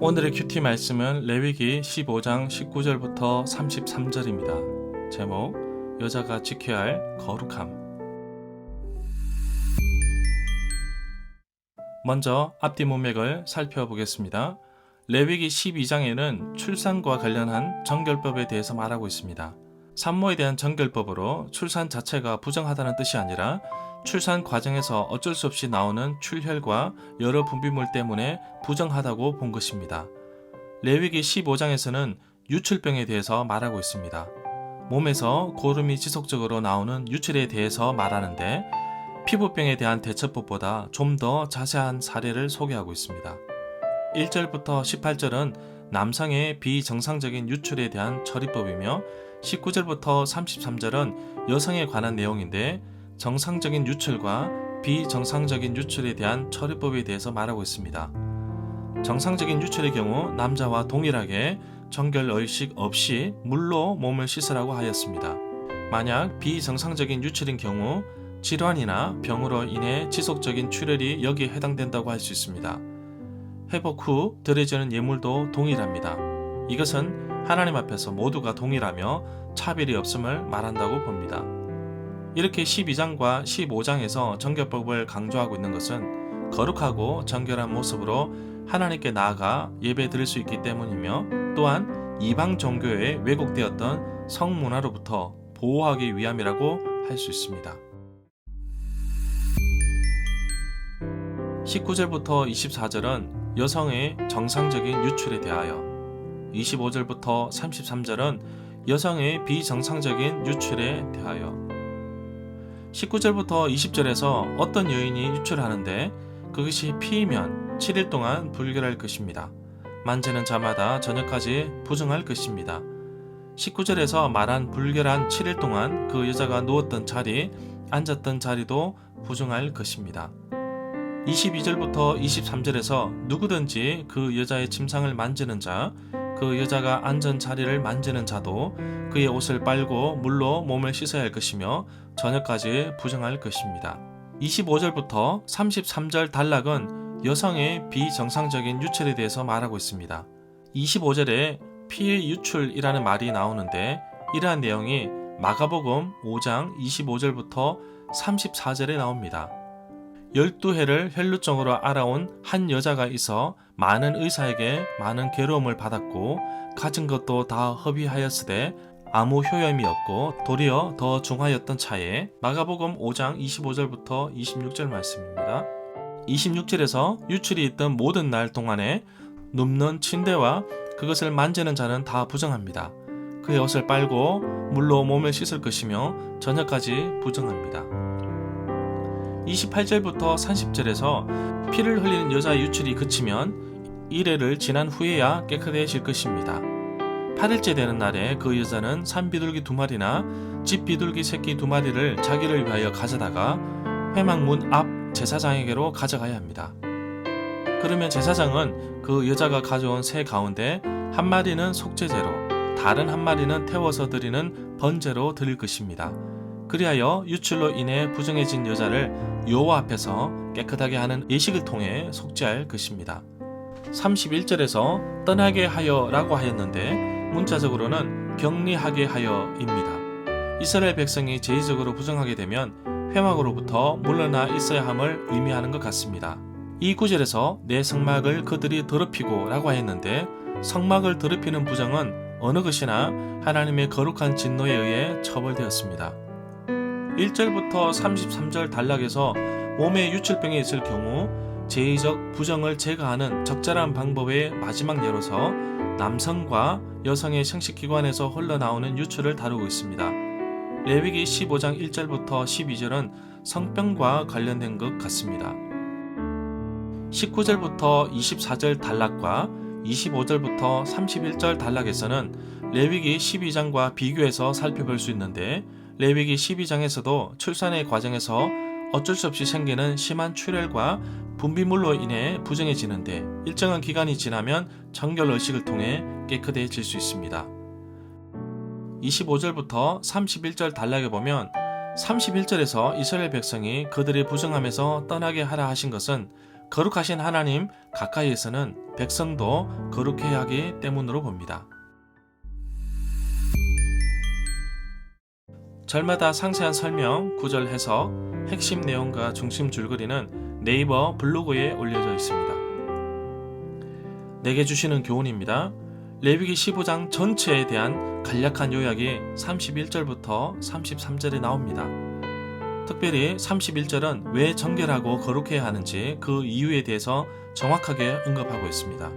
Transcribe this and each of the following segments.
오늘의 큐티 말씀은 레위기 15장 19절부터 33절입니다. 제목, 여자가 지켜야 할 거룩함. 먼저 앞뒤 문맥을 살펴보겠습니다. 레위기 12장에는 출산과 관련한 정결법에 대해서 말하고 있습니다. 산모에 대한 정결법으로 출산 자체가 부정하다는 뜻이 아니라 출산 과정에서 어쩔 수 없이 나오는 출혈과 여러 분비물 때문에 부정하다고 본 것입니다. 레위기 15장에서는 유출병에 대해서 말하고 있습니다. 몸에서 고름이 지속적으로 나오는 유출에 대해서 말하는데 피부병에 대한 대처법보다 좀 더 자세한 사례를 소개하고 있습니다. 1절부터 18절은 남성의 비정상적인 유출에 대한 처리법이며 19절부터 33절은 여성에 관한 내용인데 정상적인 유출과 비정상적인 유출에 대한 처리법에 대해서 말하고 있습니다. 정상적인 유출의 경우 남자와 동일하게 정결의식 없이 물로 몸을 씻으라고 하였습니다. 만약 비정상적인 유출인 경우 질환이나 병으로 인해 지속적인 출혈이 여기에 해당된다고 할 수 있습니다. 회복 후 드려지는 예물도 동일합니다. 이것은 하나님 앞에서 모두가 동일하며 차별이 없음을 말한다고 봅니다. 이렇게 12장과 15장에서 정결법을 강조하고 있는 것은 거룩하고 정결한 모습으로 하나님께 나아가 예배 드릴 수 있기 때문이며 또한 이방 종교에 왜곡되었던 성문화로부터 보호하기 위함이라고 할 수 있습니다. 19절부터 24절은 여성의 정상적인 유출에 대하여, 25절부터 33절은 여성의 비정상적인 유출에 대하여, 19절부터 20절에서 어떤 여인이 유출하는데 그것이 피이면 7일 동안 불결할 것입니다. 만지는 자마다 저녁까지 부정할 것입니다. 19절에서 말한 불결한 7일 동안 그 여자가 누웠던 자리, 앉았던 자리도 부정할 것입니다. 22절부터 23절에서 누구든지 그 여자의 침상을 만지는 자, 그 여자가 앉은 자리를 만지는 자도 그의 옷을 빨고 물로 몸을 씻어야 할 것이며 저녁까지 부정할 것입니다. 25절부터 33절 단락은 여성의 비정상적인 유출에 대해서 말하고 있습니다. 25절에 피의 유출이라는 말이 나오는데 이러한 내용이 마가복음 5장 25절부터 34절에 나옵니다. 12해를 혈루증으로 앓아온 한 여자가 있어 많은 의사에게 많은 괴로움을 받았고 가진 것도 다 허비하였으되 아무 효염이 없고 도리어 더 중하였던 차에, 마가복음 5장 25절부터 26절 말씀입니다. 26절에서 유출이 있던 모든 날 동안에 눕는 침대와 그것을 만지는 자는 다 부정합니다. 그의 옷을 빨고 물로 몸을 씻을 것이며 저녁까지 부정합니다. 28절부터 30절에서 피를 흘리는 여자의 유출이 그치면 1회를 지난 후에야 깨끗해질 것입니다. 8일째 되는 날에 그 여자는 산비둘기 2마리나 집비둘기 새끼 2마리를 자기를 위하여 가져다가 회막문 앞 제사장에게로 가져가야 합니다. 그러면 제사장은 그 여자가 가져온 새 가운데 한 마리는 속죄제로, 다른 한 마리는 태워서 드리는 번제로 드릴 것입니다. 그리하여 유출로 인해 부정해진 여자를 여호와 앞에서 깨끗하게 하는 예식을 통해 속죄할 것입니다. 31절에서 떠나게 하여 라고 하였는데 문자적으로는 격리하게 하여입니다. 이스라엘 백성이 제의적으로 부정하게 되면 회막으로부터 물러나 있어야 함을 의미하는 것 같습니다. 이 구절에서 내 성막을 그들이 더럽히고 라고 하였는데 성막을 더럽히는 부정은 어느 것이나 하나님의 거룩한 진노에 의해 처벌되었습니다. 1절부터 33절 단락에서 몸에 유출병이 있을 경우 제의적 부정을 제거하는 적절한 방법의 마지막 예로서 남성과 여성의 생식기관에서 흘러나오는 유출을 다루고 있습니다. 레위기 15장 1절부터 12절은 성병과 관련된 것 같습니다. 19절부터 24절 단락과 25절부터 31절 단락에서는 레위기 12장과 비교해서 살펴볼 수 있는데 레위기 12장에서도 출산의 과정에서 어쩔 수 없이 생기는 심한 출혈과 분비물로 인해 부정해지는데 일정한 기간이 지나면 정결의식을 통해 깨끗해질 수 있습니다. 25절부터 31절 단락에 보면 31절에서 이스라엘 백성이 그들이 부정하면서 떠나게 하라 하신 것은 거룩하신 하나님 가까이에서는 백성도 거룩해야 하기 때문으로 봅니다. 절마다 상세한 설명, 구절 해석, 핵심 내용과 중심 줄거리는 네이버 블로그에 올려져 있습니다. 내게 주시는 교훈입니다. 레위기 15장 전체에 대한 간략한 요약이 31절부터 33절에 나옵니다. 특별히 31절은 왜 정결하고 거룩해야 하는지 그 이유에 대해서 정확하게 언급하고 있습니다.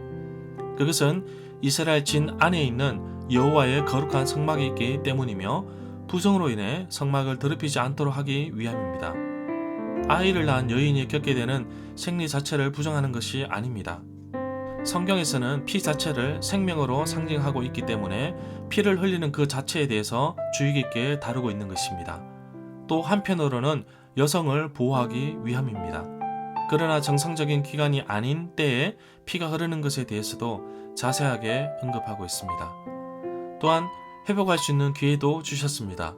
그것은 이스라엘 진 안에 있는 여호와의 거룩한 성막이 있기 때문이며 부정으로 인해 성막을 더럽히지 않도록 하기 위함입니다. 아이를 낳은 여인이 겪게 되는 생리 자체를 부정하는 것이 아닙니다. 성경에서는 피 자체를 생명으로 상징하고 있기 때문에 피를 흘리는 그 자체에 대해서 주의 깊게 다루고 있는 것입니다. 또 한편으로는 여성을 보호하기 위함입니다. 그러나 정상적인 기간이 아닌 때에 피가 흐르는 것에 대해서도 자세하게 언급하고 있습니다. 또한 회복할 수 있는 기회도 주셨습니다.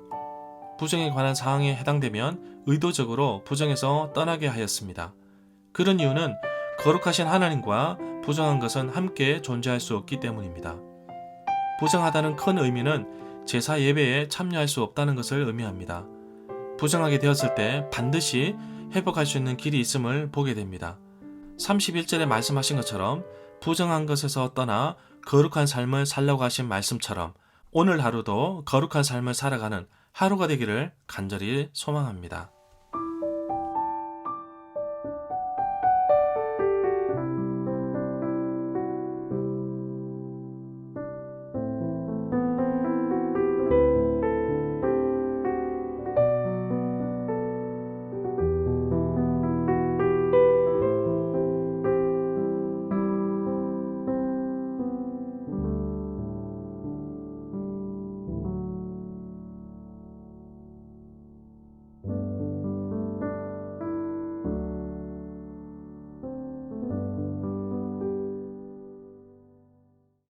부정에 관한 사항에 해당되면 의도적으로 부정에서 떠나게 하였습니다. 그런 이유는 거룩하신 하나님과 부정한 것은 함께 존재할 수 없기 때문입니다. 부정하다는 큰 의미는 제사 예배에 참여할 수 없다는 것을 의미합니다. 부정하게 되었을 때 반드시 회복할 수 있는 길이 있음을 보게 됩니다. 31절에 말씀하신 것처럼 부정한 것에서 떠나 거룩한 삶을 살려고 하신 말씀처럼 오늘 하루도 거룩한 삶을 살아가는 하루가 되기를 간절히 소망합니다.